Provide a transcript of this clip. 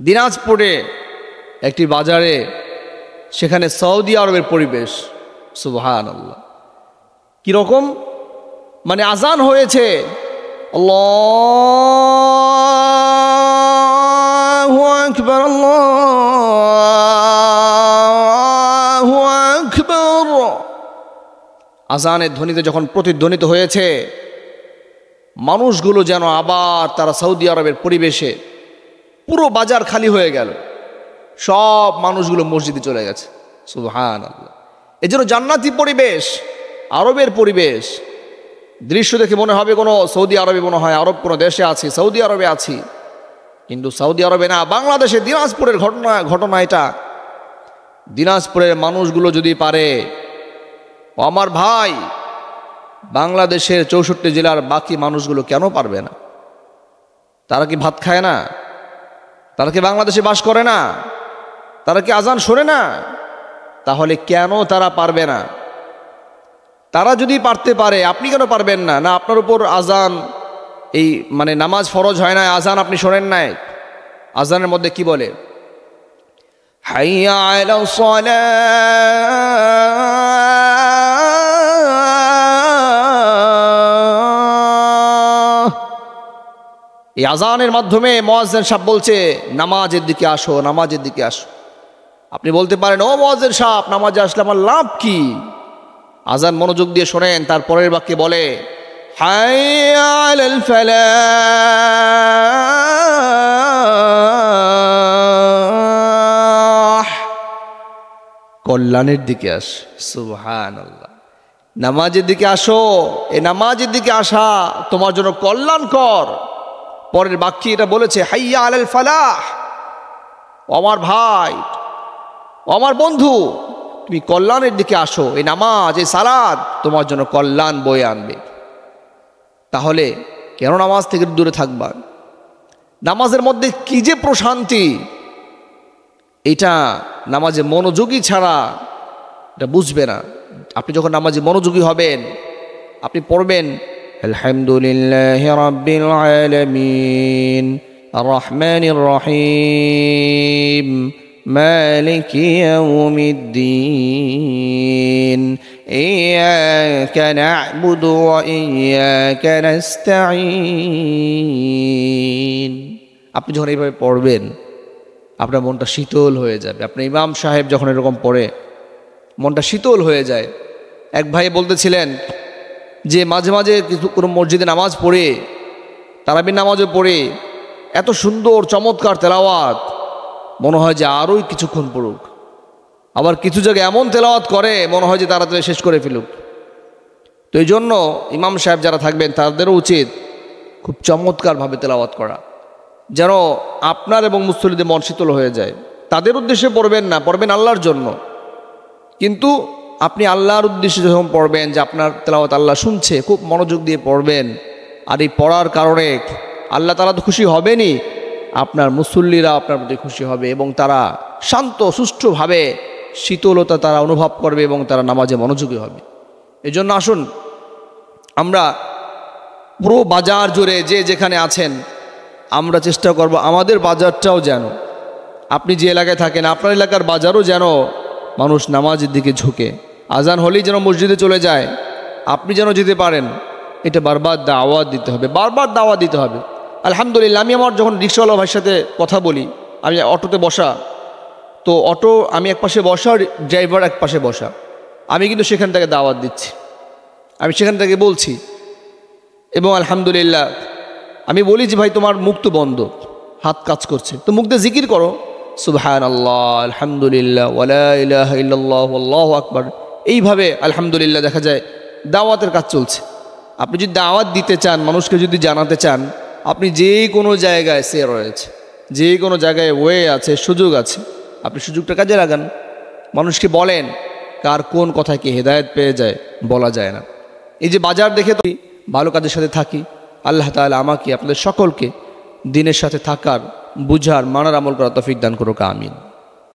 দিনাজপুরে একটি বাজারে, সেখানে সৌদি আরবের পরিবেশ, সুবহানাল্লাহ। কীরকম মানে আজান হয়েছে, আল্লাহু আকবার আল্লাহু আকবার, আজানের ধ্বনিতে যখন প্রতিধ্বনিত হয়েছে, মানুষগুলো যেন আবার তারা সৌদি আরবের পরিবেশে, পুরো বাজার খালি হয়ে গেল, সব মানুষগুলো মসজিদে চলে গেছে, সুবহানাল্লাহ। এই জন্য জান্নাতি পরিবেশ, আরবের পরিবেশ, দৃশ্য দেখে মনে হবে কোনো সৌদি আরবে, মনে হয় আরব কোনো দেশে আছি, সৌদি আরবে আছি, কিন্তু সৌদি আরবে না, বাংলাদেশে দিনাজপুরের ঘটনা এটা। দিনাজপুরের মানুষগুলো যদি পারে, আমার ভাই, বাংলাদেশের 64 জেলার বাকি মানুষগুলো কেন পারবে না? তারা কি ভাত খায় না? তারা কি বাংলাদেশে বাস করে না? তারা কি আজান শোনে না? তাহলে কেন তারা পারবে না? তারা যদি পারতে পারে, আপনি কেন পারবেন না? না আপনার উপর আজান, এই মানে নামাজ ফরজ হয় না, আজান আপনি শোনেন নাই? আজানের মধ্যে কি বলে? হাইয়া আলাস সালাহ, এই আজানের মাধ্যমে মুয়াজ্জিন সাহেব বলছে নামাজের দিকে আসো, নামাজের দিকে আসো। আপনি বলতে পারেন, ও মুয়াজ্জিন সাহেব, নামাজে আসলে আমার লাভ কি? আজান মনোযোগ দিয়ে শোনেন, তার পরের বাক্যে বলে হাইয়া আলাল ফালাহ, কল্যাণের দিকে আস। সুবহানাল্লাহ। নামাজের দিকে আসো, এই নামাজের দিকে আসা তোমার জন্য কল্যাণকর। পরের বাক্যে এটা বলেছে হাইয়া আলাল ফালাহ, আমার ভাই, আমার বন্ধু, তুমি কল্যাণের দিকে আসো, এই নামাজ, এই সালাত তোমার জন্য কল্যাণ বয়ে আনবে। তাহলে কেন নামাজ থেকে দূরে থাকবা? নামাজের মধ্যে কি যে প্রশান্তি, এটা নামাজে মনোযোগী ছাড়া এটা বুঝবে না। আপনি যখন নামাজে মনোযোগী হবেন, আপনি পড়বেন আলহামদুলিল্লাহি রাব্বিল আলামিন আর রহমানির রহিম মালিকি ইয়াউমিদ্দিন ইয়্যাকা না'বুদু ওয়া ইয়্যাকা নাস্তাঈন। আপনি যখন এইভাবে পড়বেন, আপনার মনটা শীতল হয়ে যাবে। আপনার ইমাম সাহেব যখন এরকম পড়ে, মনটা শীতল হয়ে যায়। এক ভাই বলতেছিলেন যে মাঝে মাঝে কিছু কোনো মসজিদে নামাজ পড়ে, তারাবির নামাজও পড়ে, এত সুন্দর চমৎকার তেলাওয়াত, মনে হয় যে আরোই কিছুক্ষণ পড়ুক। আবার কিছু জায়গায় এমন তেলাওয়াত করে, মনে হয় যে তাড়াতাড়ি শেষ করে ফেলুক। তো এই জন্য ইমাম সাহেব যারা থাকবেন, তাদেরও উচিত খুব চমৎকারভাবে তেলাওয়াত করা, যেন আপনার এবং মুসল্লিদের মন শীতল হয়ে যায়। তাদের উদ্দেশ্যে পড়বেন না, পড়বেন আল্লাহর জন্য। কিন্তু আপনি আল্লাহর উদ্দেশ্যে যখন পড়বেন, যে আপনার তেলাওয়াত আল্লাহ শুনছে, খুব মনোযোগ দিয়ে পড়বেন। আর এই পড়ার কারণে আল্লাহ তাআলা তো খুশি হবেনই, আপনার মুসল্লিরা আপনার প্রতি খুশি হবে এবং তারা শান্ত সুষ্ঠুভাবে শীতলতা তারা অনুভব করবে এবং তারা নামাজে মনোযোগী হবে। এই জন্য আসুন আমরা পুরো বাজার জুড়ে যে যেখানে আছেন, আমরা চেষ্টা করব আমাদের বাজারটাও যেন, আপনি যে এলাকায় থাকেন আপনার এলাকার বাজারও যেন মানুষ নামাজের দিকে ঝুঁকে, আজান হলেই যেন মসজিদে চলে যায়, আপনি যেন যেতে পারেন। এটা বারবার দাওয়াত দিতে হবে, বারবার দাওয়াত দিতে হবে। আলহামদুলিল্লাহ, আমি আমার যখন রিক্সাওয়ালা ভাইয়ের সাথে কথা বলি, আমি অটোতে বসা, তো অটো আমি এক পাশে বসা, ড্রাইভার এক পাশে বসা, আমি কিন্তু সেখান থেকে দাওয়াত দিচ্ছি, আমি সেখান থেকে বলছি। এবং আলহামদুলিল্লাহ আমি বলি যে ভাই তোমার মুখ তো বন্ধ, হাত কাজ করছে, তো মুখ দিয়ে জিকির করো, সুবহানাল্লাহ, আলহামদুলিল্লাহ, ওয়ালা ইলাহা ইল্লাল্লাহ, আল্লাহু আকবার। এইভাবে আলহামদুলিল্লাহ দেখা যায় দাওয়াতের কাজ চলছে। আপনি যদি দাওয়াত দিতে চান, মানুষকে যদি জানাতে চান, আপনি যে কোনো জায়গায় সে রয়েছে, যে কোনো জায়গায় ওয়ে আছে, সুযোগ আছে, আপনি সুযোগটা কাজে লাগান। মানুষকে বলেন, কার কোন কথায় কি হেদায়েত পেয়ে যায় বলা যায় না। এই যে বাজার দেখে তো ভালো কাজের সাথে থাকি, আল্লাহ তাআলা আমাকে আপনাদের সকলকে দিনের সাথে থাকার, বুঝার, মানার, আমল করার তৌফিক দান করুক, আমিন।